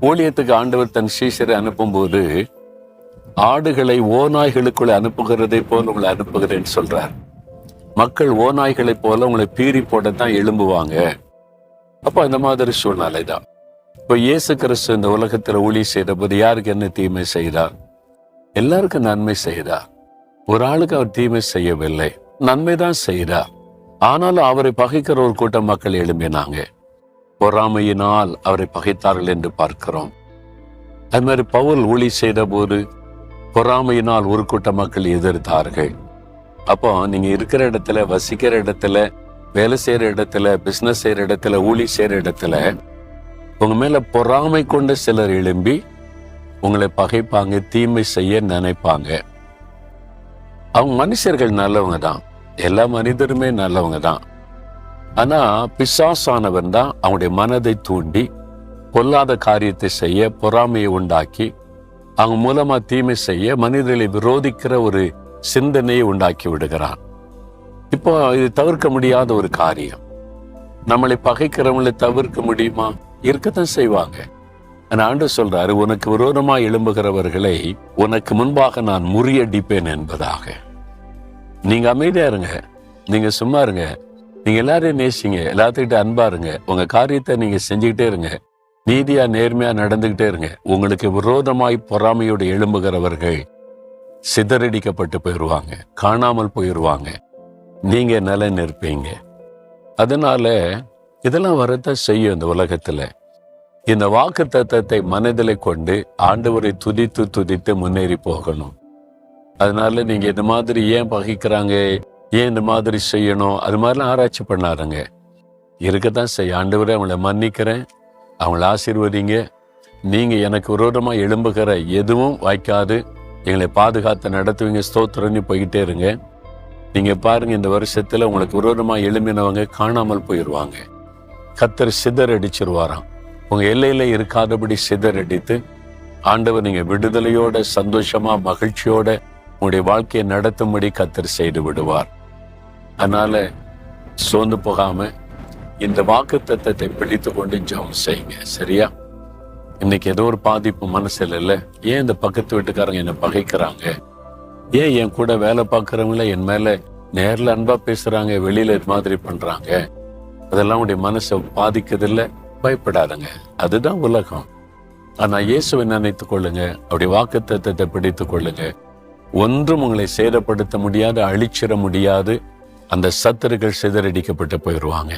ஊழியத்துக்கு ஆண்டவர் தன் சீஷரை அனுப்பும்போது ஆடுகளை ஓநாய்களுக்குள்ள அனுப்புகிறதை போல உங்களை அனுப்புகிறேன்னு சொல்றார். மக்கள் ஓநாய்களை போல உங்களை பீறி போடத்தான் எழும்புவாங்க. அப்போ அந்த மாதிரி சூழ்நிலை தான். இப்போ இயேசு கிறிஸ்து இந்த உலகத்துல ஊழியம் செய்த போது யாருக்கு என்ன தீமை செய்தார்? எல்லாருக்கும் நன்மை செய்தார். ஒரு ஆளுக்கு அவர் தீமை செய்யவில்லை, நன்மைதான் செய்தார். ஆனாலும் அவரை பகைக்கிற ஒரு கூட்டம் மக்கள் எழும்பினாங்க. பொறாமையினால் அவரை பகைத்தார்கள் என்று பார்க்கிறோம். அது மாதிரி பவுல் ஊழியம் செய்த போது பொறாமையினால் ஒரு கூட்ட மக்கள் எதிர்த்தார்கள். அப்போ நீங்க இருக்கிற இடத்துல, வசிக்கிற இடத்துல, வேலை செய்யற இடத்துல, பிசினஸ் செய்யற இடத்துல, ஊழி செய்யற இடத்துல உங்க மேல பொறாமை கொண்டு சிலர் எழும்பி உங்களை பகைப்பாங்க, தீமை செய்ய நினைப்பாங்க. அவங்க மனுஷர்கள் நல்லவங்க தான், எல்லா மனிதருமே நல்லவங்க தான். ஆனா பிசாசானவன் தான் அவங்களுடைய மனதை தூண்டி பொல்லாத காரியத்தை செய்ய, பொறாமையை உண்டாக்கி அவங்க மூலமா தீமை செய்ய, மனிதர்களை விரோதிக்கிற ஒரு சிந்தனையை உண்டாக்கி விடுகிறான். இப்போ இது தவிர்க்க முடியாத ஒரு காரியம். நம்மளை பகைக்கிறவங்களை தவிர்க்க முடியுமா? இருக்கத்தான் செய்வாங்க. ஆண்டவர் சொல்றாரு, உனக்கு விரோதமா எழும்புகிறவர்களை உனக்கு முன்பாக நான் முறியடிப்பேன் என்பதாக. நீங்க அமைதியா இருங்க, நீங்க சும்மா இருங்க, நீங்க எல்லாரையும் நேசிங்க, எல்லாத்துக்கிட்ட அன்பா இருங்க, உங்க காரியத்தை நீங்க செஞ்சுக்கிட்டே இருங்க, நீதியா நேர்மையா நடந்துகிட்டே இருங்க. உங்களுக்கு விரோதமாய் பொறாமையோடு எழும்புகிறவர்கள் சிதறடிக்கப்பட்டு போயிடுவாங்க, காணாமல் போயிடுவாங்க, நீங்க நலன் இருப்பீங்க. அதனால இதெல்லாம் வரத்தான் செய்யும். இந்த உலகத்துல இந்த வாக்கு தத்தத்தை மனதிலே கொண்டு ஆண்டவரை துதித்து துதித்து முன்னேறி போகணும். அதனால நீங்க இந்த மாதிரி ஏன் பகைக்கிறாங்க, ஏன் இந்த மாதிரி செய்யணும், அது மாதிரிலாம் ஆராய்ச்சி பண்ணாருங்க. இருக்கத்தான் செய்ய. ஆண்டவரை அவங்கள மன்னிக்கிறேன், அவங்கள ஆசீர்வதிங்க, நீங்க எனக்கு விரோதமா எழும்புகிற எதுவும் வாய்க்காது, எங்களை பாதுகாத்து நடத்துவீங்க, ஸ்தோத்திரம்னு போய்கிட்டே இருங்க. நீங்க பாருங்க, இந்த வருஷத்துல உங்களுக்கு விரோதமா எழும்பினவங்க காணாமல் போயிடுவாங்க. கர்த்தர் சிதறடிச்சிருவாராம். உங்க எல்லையில இருக்காதபடி சிதறடித்து ஆண்டவர் நீங்க விடுதலையோட, சந்தோஷமா, மகிழ்ச்சியோட உங்களுடைய வாழ்க்கையை நடத்தும்படி கர்த்தர் செய்து விடுவார். அதனால சோர்ந்து போகாம இந்த வாக்கு தத்தத்தை பிடித்து கொண்டு ஜெபம் செய்யுங்க. சரியா? இன்னைக்கு ஏதோ ஒரு பாதிப்பு மனசுல இல்ல, ஏன் இந்த பக்கத்து வீட்டுக்காரங்க என்ன பகைக்கிறாங்க, ஏன் என் கூட வேலை பார்க்கறவங்கள என் மேல நேர்ல அன்பா பேசுறாங்க, வெளியில இது மாதிரி பண்றாங்க, அதெல்லாம் உடைய மனசை பாதிக்குதில்ல, பயப்படாதுங்க. அதுதான் உலகம். ஆனா இயேசுவை நினைத்துக் கொள்ளுங்க, அவருடைய வாக்கு தத்தத்தை பிடித்துக் கொள்ளுங்க. ஒன்றும் உங்களை சேதப்படுத்த முடியாது, அழிச்சிட முடியாது. அந்த சத்துருக்கள் சிதறடிக்கப்பட்டு போயிடுவாங்க.